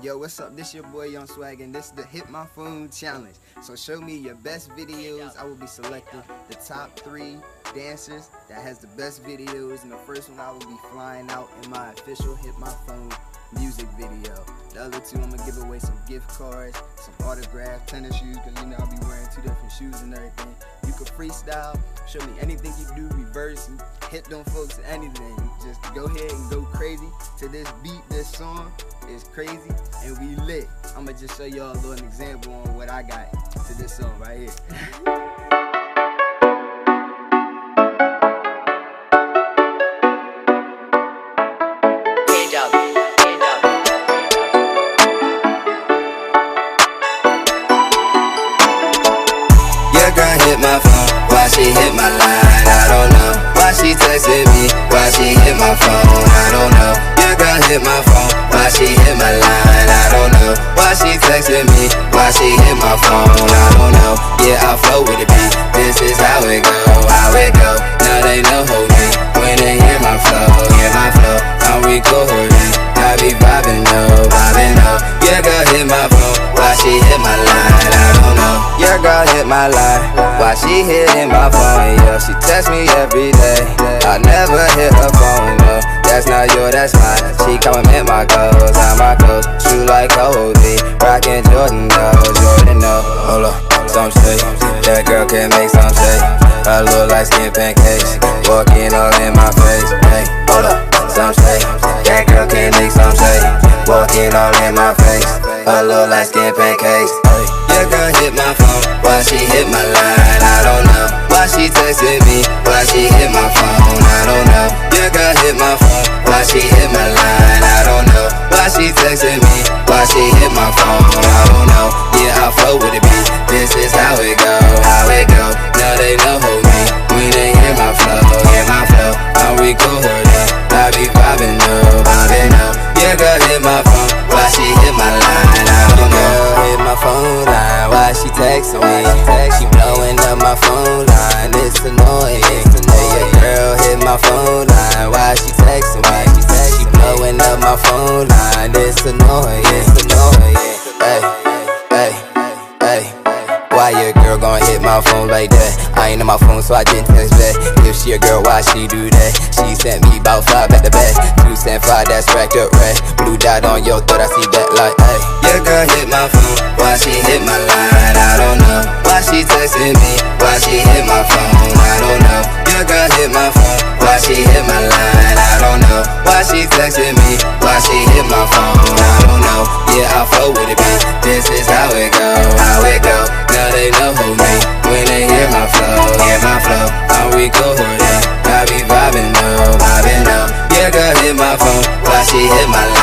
Yo, what's up? This your boy Young Swag, and this is the Hit My Phone Challenge. So show me your best videos. I will be selecting the top 3 dancers that has the best videos, and the first one I will be flying out in my official Hit My Phone music video. The other 2 I'm gonna give away some gift cards, some autographed tennis shoes, because you know I'll be wearing 2 different shoes and everything. You can freestyle, show me anything you do, reverse, and hit them folks, anything. Just go ahead and go crazy to this beat. This song is crazy and we lit. I'm gonna just show y'all a little example on what I got to this song right here. Hit my phone, why she hit my line, I don't know. Why she texted me, why she hit my phone, I don't know. Your girl hit my phone, why she hit my line, I don't know. Why she texted me, why she hit my phone, I don't know. Yeah, I flow with the beat, this is how it go, how it go. Now they know who me, when they hear my flow, I'm recording, I be vibing, no. Your girl hit my phone, why she hit my line, I don't know. Your girl hit my line, why she hitting my phone, yeah. She text me every day, I never hit her phone, no. That's not yours, that's mine. She compliment my clothes, I'm my clothes. True like Kobe, rockin' Jordan, no. Hold up, some say that girl can make some say. I look like skin pancakes, walking all in my face. Hey, hold up, some say that girl can make some say. Walking all in my face, I look like skin pancakes. Hey, your girl hit my phone, why she hit my line, I don't know. Why she texted me, why she hit my phone, I don't know. Your girl hit my phone, why she hit my line, I don't know. Why she texted me, why she hit my phone, I don't know. Yeah, I flow with the beat, this is how it go, how it go. Now they know who me, when they hear my flow, I'm recording, I be vibing, no. Your girl hit my phone, why she hit my line, I don't know. Girl hit my phone line, why she texting me? She blowing up my phone line, it's annoying. Hey, your girl hit my phone line, why she texting me? She blowing up my phone line, it's annoying. Hey, why your girl gon' hit my phone like that? I ain't on my phone, so I didn't text back. If she a girl, why she do that? She sent me about 5 back to back. 2 cent 5, that's racked up rack. Blue dot on your throat, I see that like, hey. Your girl hit my phone, why she hit my line, I don't know. Why she texting me, why she hit my phone, I don't know. Your girl hit my phone, why she hit my line, I don't know. Why she texting me, why she hit my phone, I don't know. Yeah, I flow with the beat, this is how it go, how it go. Now they know who me, when they hear my flow, I'm recording, I be vibing, no. Your girl hit my phone, why she hit my line,